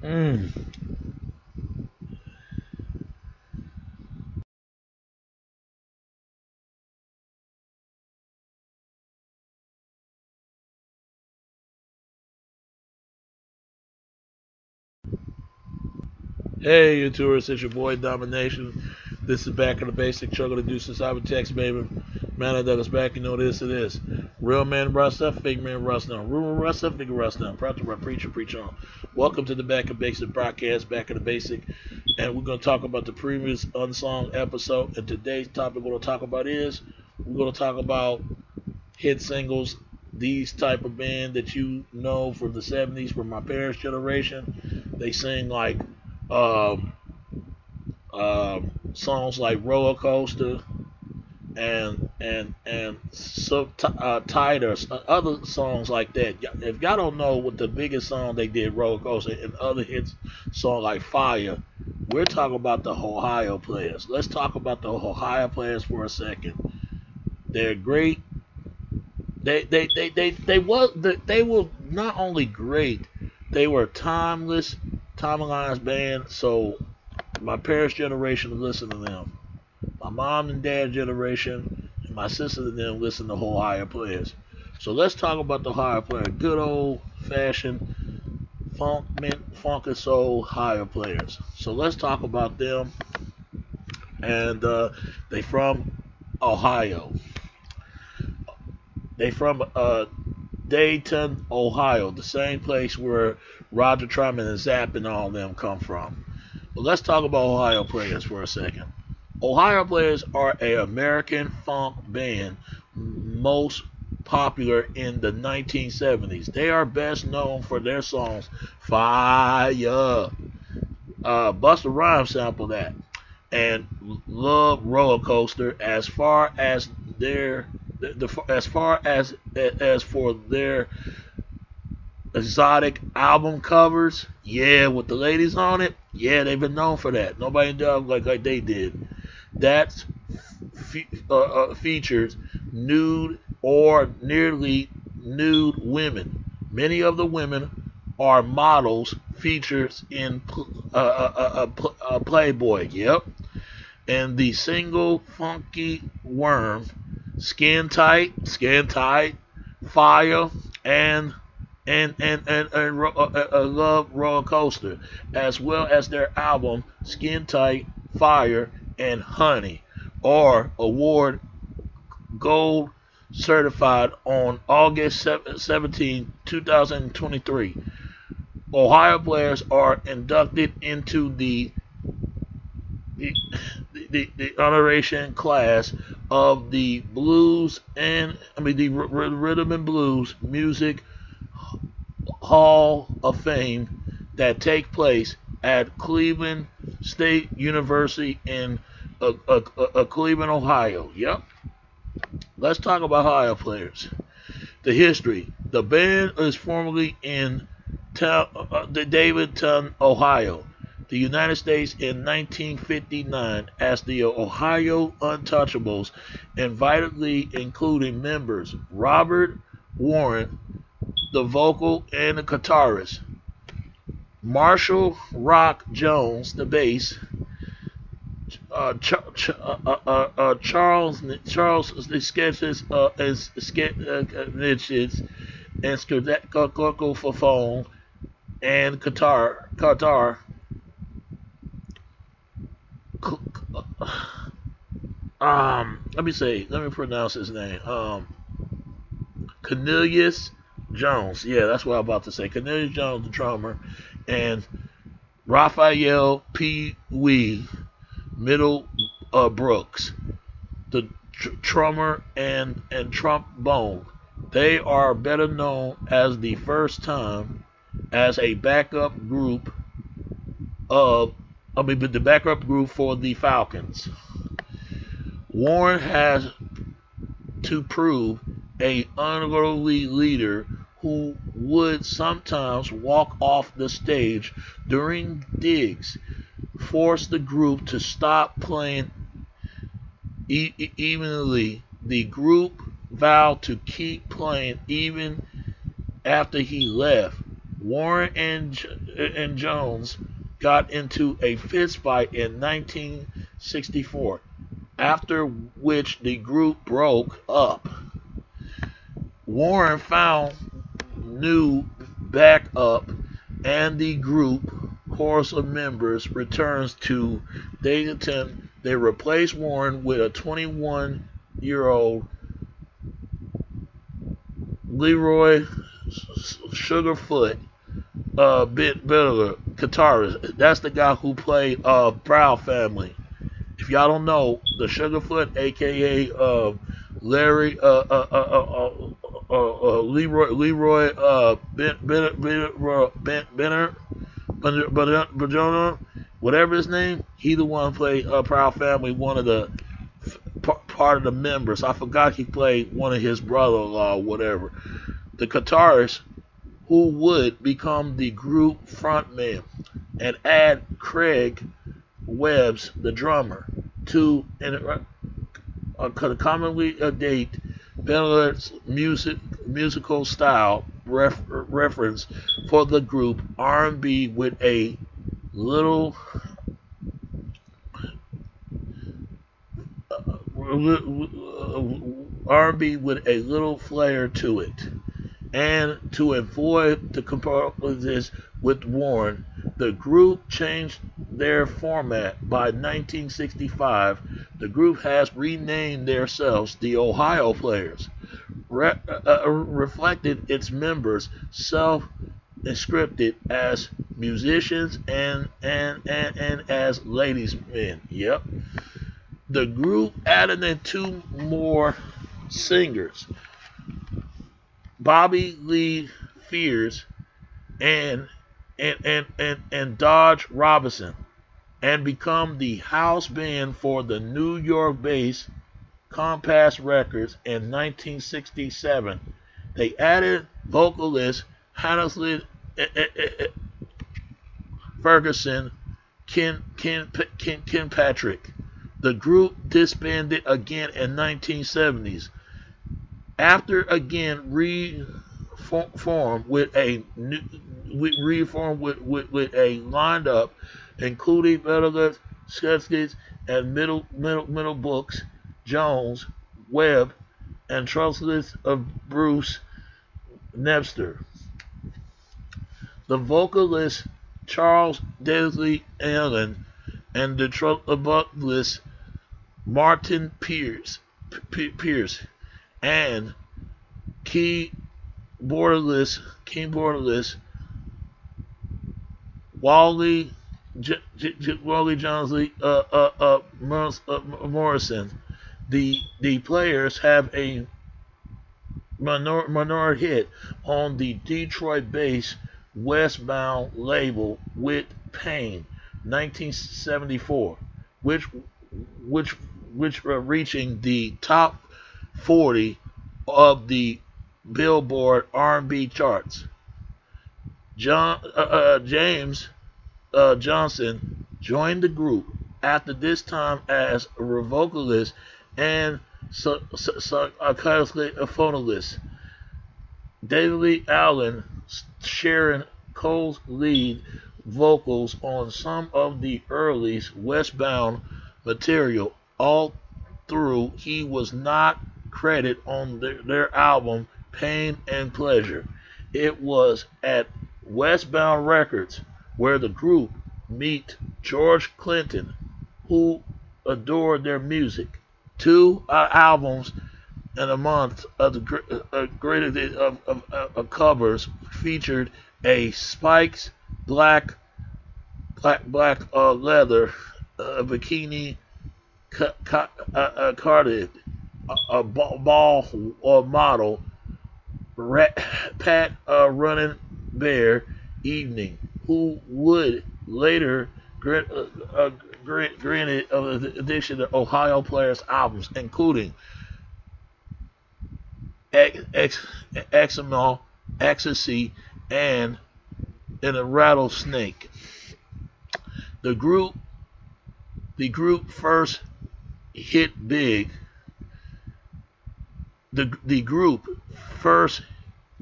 Mm. Hey, you tourists, it's your boy Domination. This is back in the basic struggle to do since I've been text baby. Man that is back, you know this it is. Real man rust up, fake man rust down. Rumor rust up, nigga rust down. Proud to run preacher, preach on. Welcome to the Back of Basic broadcast, Back of the Basic. And we're gonna talk about the previous unsung episode. And today's topic we're gonna talk about is we're gonna talk about hit singles, these type of band that you know from the 70s, from my parents' generation. They sing like um, songs like Roller Coaster and so tighter other songs like that. If y'all don't know what the biggest song they did, Roller Coaster, and other hits song like Fire, we're talking about the Ohio Players. Let's talk about the Ohio Players for a second. They're great. They were not only great, they were timeless, timelines band. So my parents' generation listened to them. My mom and dad's generation and my sister and them listen to Ohio Players. So let's talk about the Ohio Players. Good old fashioned funk and soul Ohio Players. So let's talk about them. And they from Ohio. They from Dayton, Ohio, the same place where Roger Troutman and Zapp and all them come from. But let's talk about Ohio Players for a second. Ohio Players are an American funk band most popular in the 1970s. They are best known for their songs Fire, Busta Rhymes sampled that, and Love Roller Coaster. As far as their as far as for their exotic album covers, yeah, with the ladies on it, yeah, they've been known for that. Nobody does like they did. That features nude or nearly nude women. Many of the women are models features in Playboy. Yep. And the single Funky Worm, Skin Tight, Fire, and Love Roller Coaster, as well as their album Skin Tight, Fire, and Honey, are award gold certified on August 17, 2023. Ohio Players are inducted into the honoration class of the blues and the rhythm and blues music Hall of Fame that take place at Cleveland State University in Cleveland, Ohio. Yep. Let's talk about Ohio Players. The history. The band is formerly in Davidton, Ohio, the United States in 1959 as the Ohio Untouchables, invitedly including members Robert Warren, the vocal and the guitarist, Marshall Rock Jones, the bass, Charles the sketches niches and Skirko for phone and Qatar. Let me pronounce his name. Cornelius Jones. Yeah, that's what I'm about to say. Cornelius Jones, the drummer, and Raphael P. Wee Middle Brooks, the drummer and trombone. They are better known as the first time as a backup group the backup group for the Falcons. Warren has to prove a unruly leader who would sometimes walk off the stage during digs, force the group to stop playing evenly. The group vowed to keep playing even after he left. Warren and Jones got into a fistfight in 1964, after which the group broke up. Warren found new backup, and the group chorus of members returns to Dayton. They replaced Warren with a 21-year-old Leroy Sugarfoot Bitter guitarist. That's the guy who played Proud Family. If y'all don't know, the Sugarfoot, aka Larry Leroy Benner, whatever his name, he the one played Proud Family, one of the part of the members. I forgot he played one of his brother-in-law, whatever. The guitarist who would become the group frontman, and add Craig Webbs, the drummer, to commonly date Bennett's musical style reference for the group R&B with a little flair to it. And to avoid the compromise with Warren, the group changed their format. By 1965, the group has renamed themselves the Ohio Players, reflected its members self-described as musicians and as ladies' men. Yep. The group added in two more singers, Bobby Lee Fears and Dodge Robinson, and become the house band for the New York-based Compass Records in 1967. They added vocalist Hannah Ferguson, Ken Patrick. The group disbanded again in 1970s. After again reformed with a lineup including Metallica, Sketches, and Middle Books, Jones, Webb, and trustless of Bruce Napster. The vocalist Charles Daisley Allen and the vocalist Martin Pierce and keyboardist Wally Johnsley Morrison. The players have a minor hit on the Detroit-based Westbound label with Pain, 1974, which reaching the top 40 of the Billboard R&B charts. James Johnson joined the group after this time as a vocalist and saxophonist. David Allen sharing co-lead vocals on some of the earliest Westbound material, all through he was not credited on their album Pain and Pleasure. It was at Westbound Records where the group meet George Clinton, who adored their music. Two albums in a month of the greatest of covers featured a Spikes black leather bikini carded a ball model Pat Running Bear Evening, who would later granted the addition to Ohio Players albums, including XML, Ecstasy, and In a Rattlesnake. The group first hit big. The group first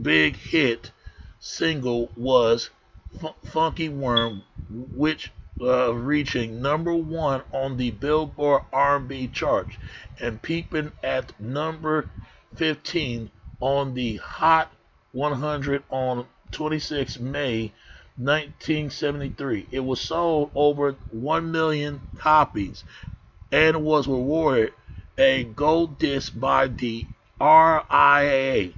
big hit single was Funky Worm, which reaching #1 on the Billboard R&B chart and peaking at #15 on the Hot 100 on 26 May 1973. It was sold over 1 million copies and was awarded a gold disc by the RIAA,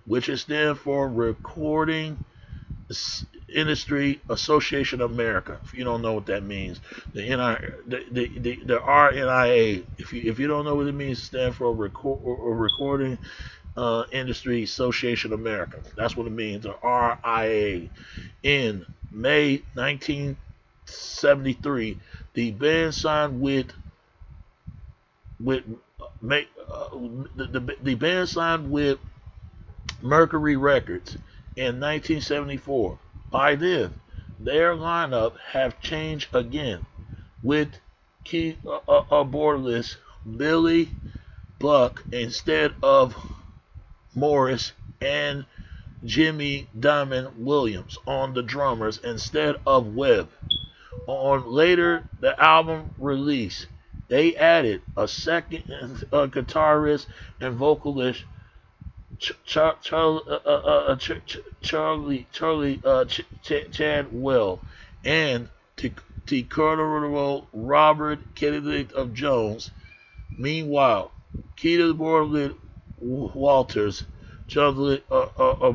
which is stand for Recording Industry Association of America. If you don't know what that means, the RNIA. If you don't know what it means, it stands for Recording Industry Association of America. That's what it means. The RIA. In May 1973, the band signed the band signed with Mercury Records in 1974. By then, their lineup have changed again, with keyboardist Billy Buck instead of Morris and Jimmy Diamond Williams on the drummers instead of Webb. On later the album release, they added a second guitarist and vocalist, Charlie Chadwell, and the Colonel Robert Kennedy of Jones. Meanwhile, keyboardist Walters Jonathan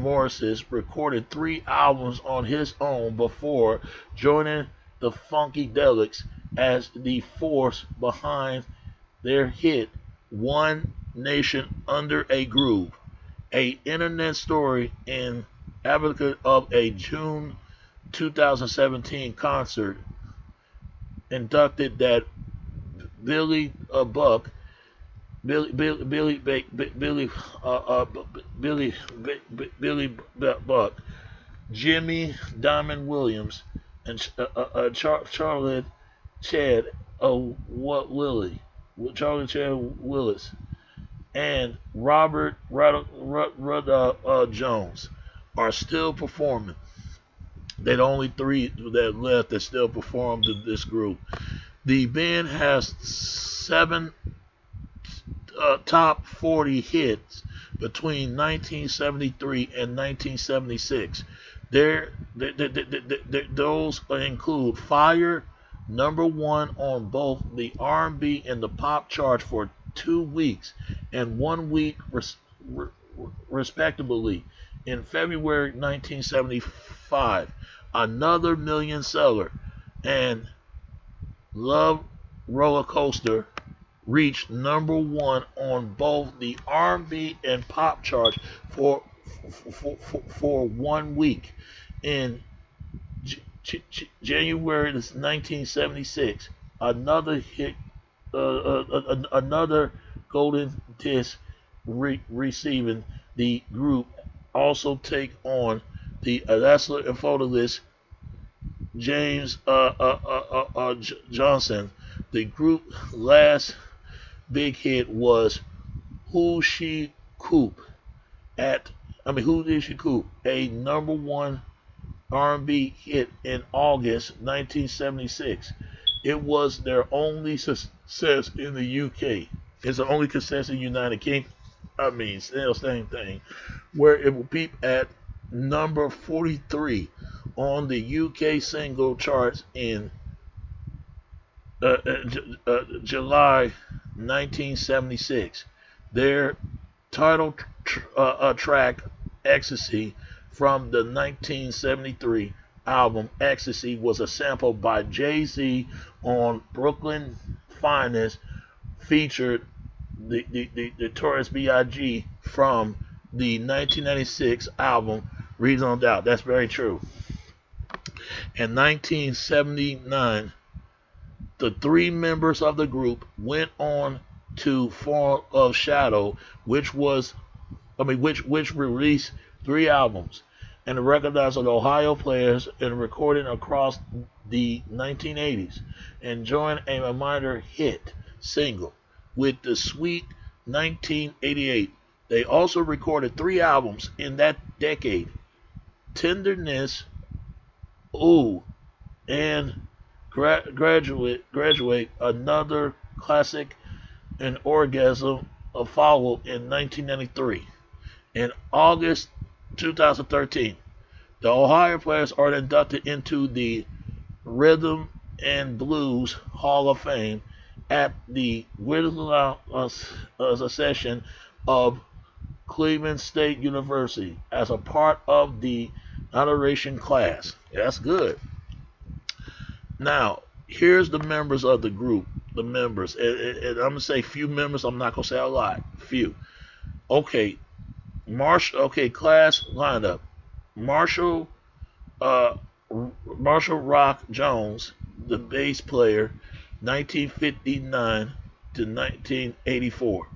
Morris recorded 3 albums on his own before joining the Funkadelics as the force behind their hit One Nation Under a Groove. A internet story in advocate of a June 2017 concert inducted that Billy Buck, Jimmy Diamond Williams, and Charlie Chad Willis, and Robert Jones are still performing. They're the only 3 that left that still performed in this group. The band has 7 top 40 hits between 1973 and 1976. Those include Fire, #1 on both the R&B and the pop chart for 2 weeks and 1 week respectively. In February 1975, another million seller, and Love Roller Coaster reached #1 on both the R&B and pop charts for 1 week. In January 1976, another hit, another golden disc receiving the group also take on the wrestler and photoist James Johnson. The group's last big hit was Who Did She Coop, a #1 R&B hit in August 1976. It was their only success in the UK. It's the only success in the United Kingdom. Still same thing, where it will peak at #43 on the UK single charts in July 1976. Their title track, Ecstasy, from the 1973 album Ecstasy, was a sample by Jay-Z on Brooklyn Finest, featured the Notorious B.I.G. from the 1996 album Reasonable Doubt. That's very true. In 1979, the 3 members of the group went on to form of Shadow, which released 3 albums and recognized the Ohio players and recording across the 1980s, and joined a minor hit single with the Sweet 1988. They also recorded 3 albums in that decade. Tenderness, Ooh, and graduate, another classic, and Orgasm, followed in 1993. In August 2013, the Ohio players are inducted into the Rhythm and Blues Hall of Fame at the Whittle session of Cleveland State University as a part of the honoration class. That's good. Now, here's the members of the group. The members, and I'm gonna say few members. I'm not gonna say a lot. Few. Okay, class lineup. Marshall, uh, Marshall Rock Jones, the bass player, 1959 to 1984.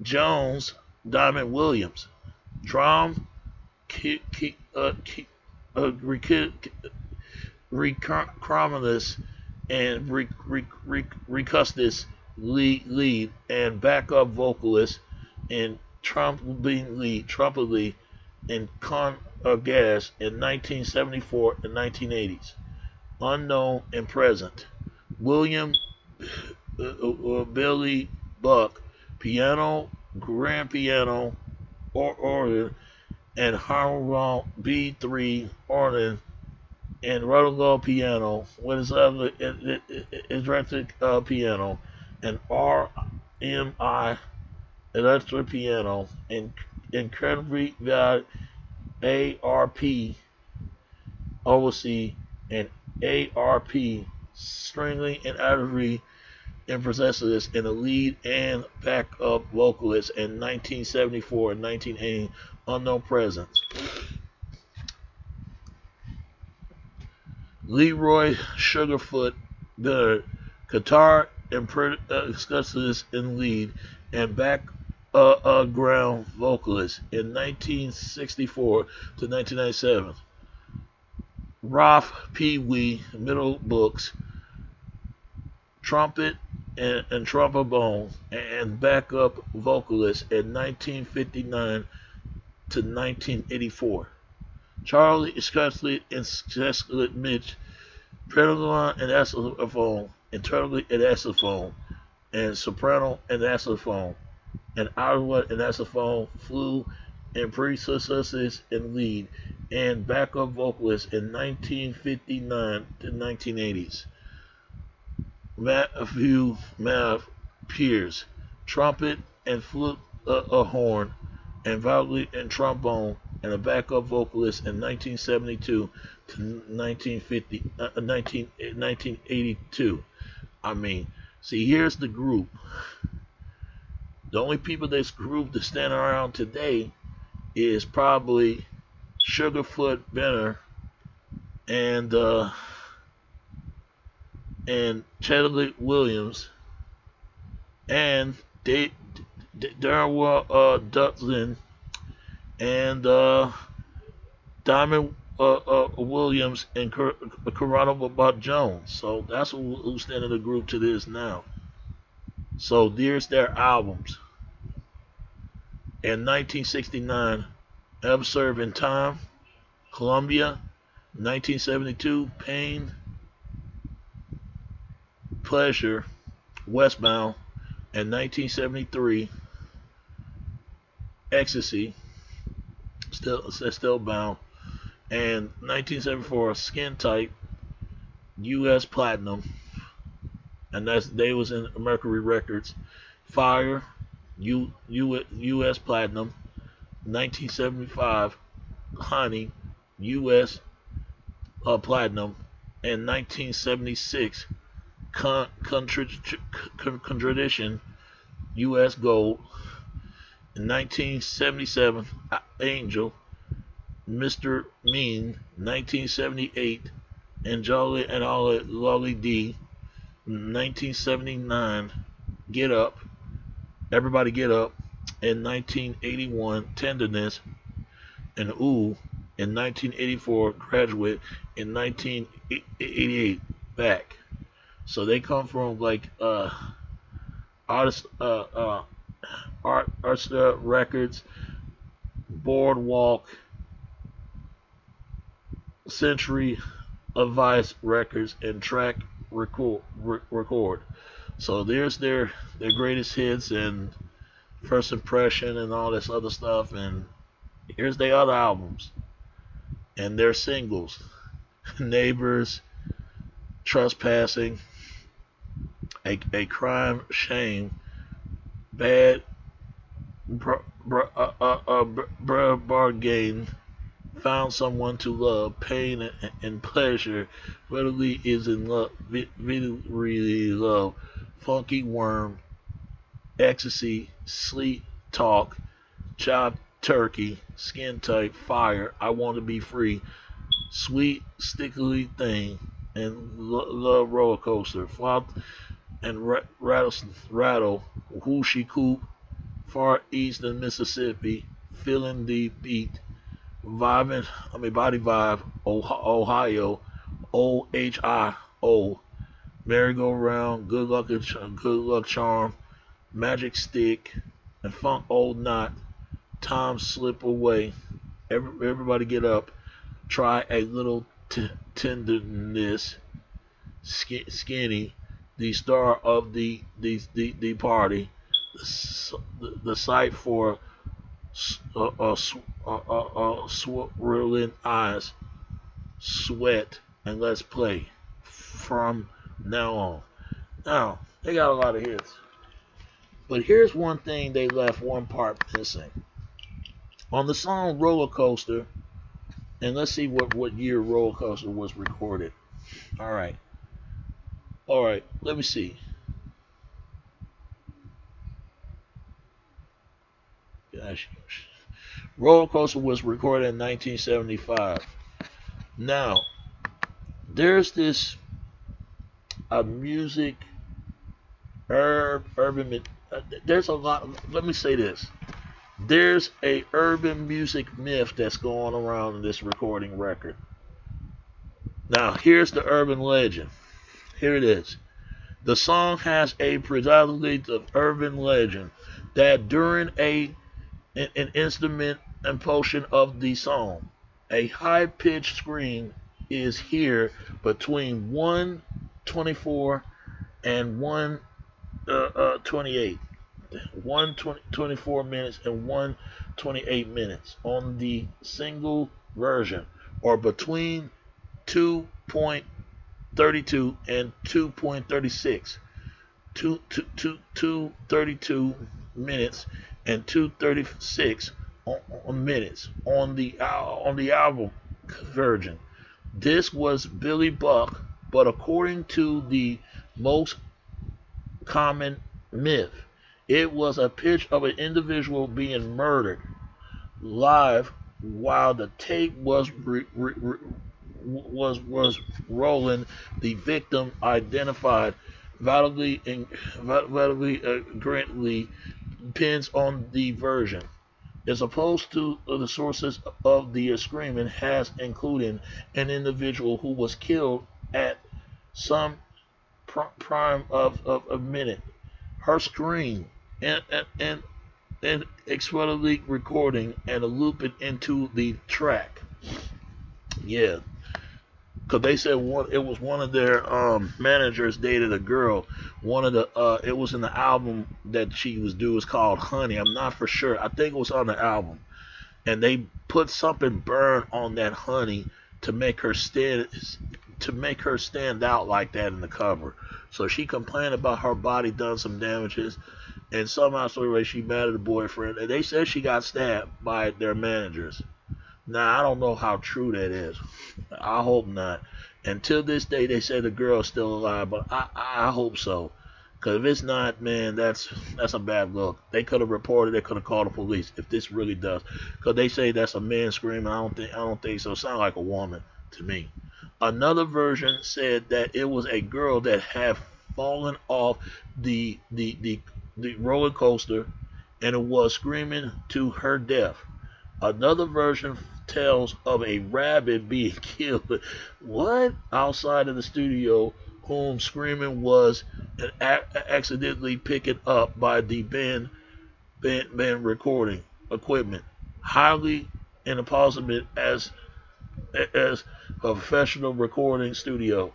Jones, Diamond Williams, drum, Recrominus and Recustis lead and backup vocalist and trumpet lead and con gas in 1974 and 1980s. Unknown and present. William Billy Buck, piano, grand piano, organ, and Harmon B3 organ and Rotogo piano, with his other electric piano, and RMI electric piano, and incredibly valued ARP oversee and ARP stringing and artillery and possesses in the lead and backup vocalist in 1974 and 1980 unknown presence. Leroy Sugarfoot Bennett, guitar and percussionist in lead and background vocalist in 1964 to 1997. Ralph Pee Wee Middle Books, trumpet and trombone and backup vocalist in 1959 to 1984. Charlie Scutley and Scutley Mitch, Pentagon and saxophone, and Turtley and saxophone, and soprano and saxophone, and Iowa and saxophone, flute and predecessors and lead, and backup vocalist in 1959 to 1980s. Matthew Pierce, trumpet and flute, horn, and violin and trombone, and a backup vocalist in 1972 to 1982. I mean, see, here's the group. The only people this group that's standing around today is probably Sugarfoot Benner and Chadwick Williams and Darwell Dudlin and Diamond Williams and Coronado Bob Jones. So that's who's standing the group to this now. So there's their albums. In 1969, Observe in Time, Columbia. 1972, Pain, Pleasure, Westbound. And 1973, Ecstasy, still bound. And 1974, Skin Tight, U.S. Platinum, and they was in Mercury Records. Fire, U.S. Platinum. 1975, Honey, U.S. Platinum, and 1976, Contradiction, U.S. Gold. In 1977, Angel, Mr. Mean. 1978, and Jolly and Lolly D. 1979, Get Up, Everybody Get Up. In 1981, Tenderness, and Ooh. In 1984, Graduate. In 1988, Back. So they come from like artist Records, Boardwalk, Century Advice Records and Track Record. So there's their greatest hits and first impression and all this other stuff, and here's their other albums and their singles: Neighbors, Trespassing, a Crime, Shame, Bad Bargain, Found Someone to Love, Pain and Pleasure, Readily is in Love, really Love, Funky Worm, Ecstasy, Sleep Talk, Chopped Turkey, Skin Tight, Fire, I Want to Be Free, Sweet Stickly Thing, and Love Roller Coaster, Flop and Rattle, Whooshy Coop, Far Eastern Mississippi, Feeling the Beat, Body Vibe, Ohio, OHIO, Merry Go Round, Good Luck Charm, Magic Stick, and Funk Old Knot, Time Slip Away, Everybody Get Up, Try a Little Tenderness, Skinny, the star of the party, the site for swirling eyes, Sweat, and Let's Play from now on. Now, they got a lot of hits. But here's one thing they left one part missing. On the song Roller Coaster, and let's see what year Roller Coaster was recorded. Alright, let me see. Gosh. Roller Coaster was recorded in 1975. Now, there's this music, urban, there's a lot, let me say this. There's a urban music myth that's going around in this recording record. Now, here's the urban legend. Here it is. The song has a predominantly of urban legend that during an instrument and portion of the song, a high-pitched scream is here between 1:24 and 1:28. 1:24 minutes and 1:28 minutes on the single version, or between 2.32 and 2.36, 2:32 minutes and 2:36 minutes on the album version. This was Billy Buck, but according to the most common myth, it was a pitch of an individual being murdered live while the tape was rolling. The victim identified validly Grantley depends on the version. As opposed to the sources of the screaming has included an individual who was killed at some prime of a minute. Her scream and explicitly recording and loop it into the track. Yeah. Because they said it was one of their managers dated a girl. One of the it was in the album that she was due was called Honey. I'm not for sure. I think it was on the album, and they put something burn on that honey to make her stand out like that in the cover. So she complained about her body done some damages, and somehow she mad at the boyfriend. And they said she got stabbed by their managers. Now, I don't know how true that is. I hope not. Until this day, they say the girl is still alive, but I hope so. Because if it's not, man, that's a bad look. They could have reported. They could have called the police if this really does. Because they say that's a man screaming. I don't think so. It sounds like a woman to me. Another version said that it was a girl that had fallen off the roller coaster and it was screaming to her death. Another version tells of a rabbit being killed outside of the studio, whom screaming was accidentally picked up by the band recording equipment. Highly impossible as as a professional recording studio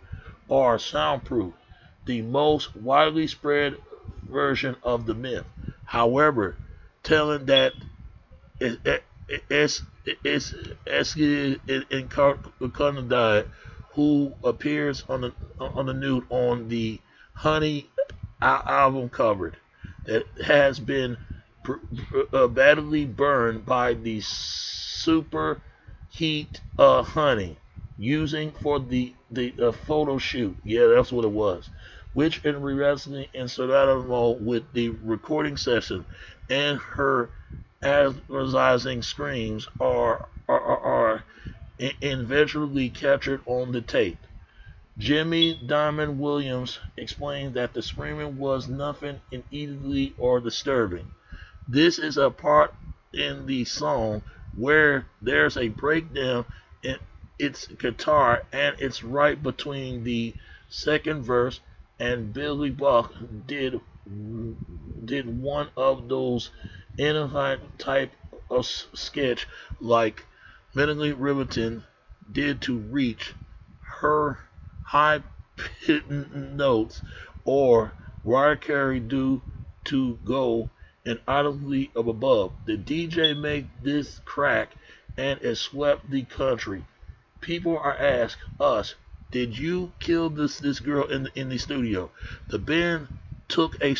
are soundproof, the most widely spread version of the myth. However, telling that it's Incarnadine, who appears on the nude on the Honey album cover, that has been badly burned by the super heat honey using for the photo shoot. Yeah, that's what it was. Which in reality in survival with the recording session and her advertising screams are eventually captured on the tape. Jimmy Diamond Williams explained that the screaming was nothing immediately or disturbing. This is a part in the song where there's a breakdown in its guitar and it's right between the second verse, and Billy Buck did one of those innocent type of sketch like Mentally Riveting did to reach her high pitched notes, or Mariah Carey do to go and audibly of above. The DJ made this crack and it swept the country. People are asked us, did you kill this girl in the studio? The band took a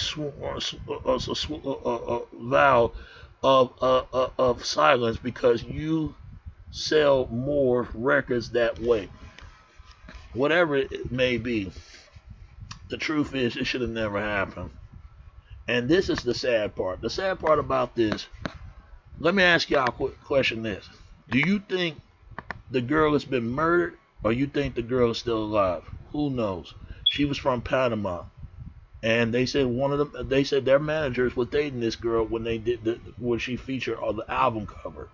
vow of silence because you sell more records that way. Whatever it may be, the truth is it should have never happened. And this is the sad part. The sad part about this, let me ask y'all a quick question this. Do you think the girl has been murdered, or you think the girl is still alive? Who knows? She was from Panama, and they said their managers were dating this girl when she featured on the album cover.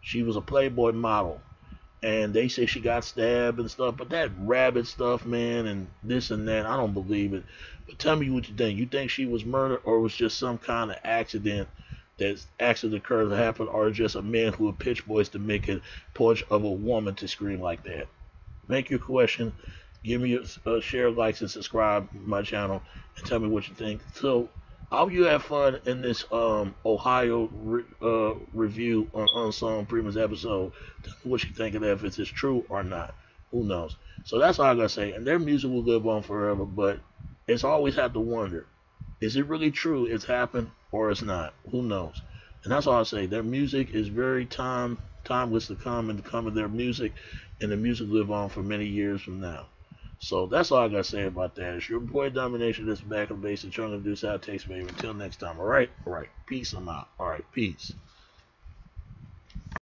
She was a Playboy model, and they say she got stabbed and stuff. But that rabbit stuff, man, and this and that, I don't believe it. But tell me what you think. You think she was murdered, or was just some kind of accident? That accident occurred that happened, or just a man who would pitch voice to make a punch of a woman to scream like that? Make your question. Give me a share, likes, and subscribe to my channel, and tell me what you think. So, I hope you have fun in this Ohio review on Unsung previous episode. Tell me what you think of that, if it's true or not. Who knows? So that's all I gotta say. And their music will live on forever, but it's always have to wonder: is it really true? It's happened, or it's not? Who knows? And that's all I say. Their music is very timeless to come, and to come of their music, and the music live on for many years from now. So that's all I gotta say about that. It's your boy Domination. This back on base and trying to do outtakes, baby. Until next time. All right. Peace. I'm out. All right. Peace.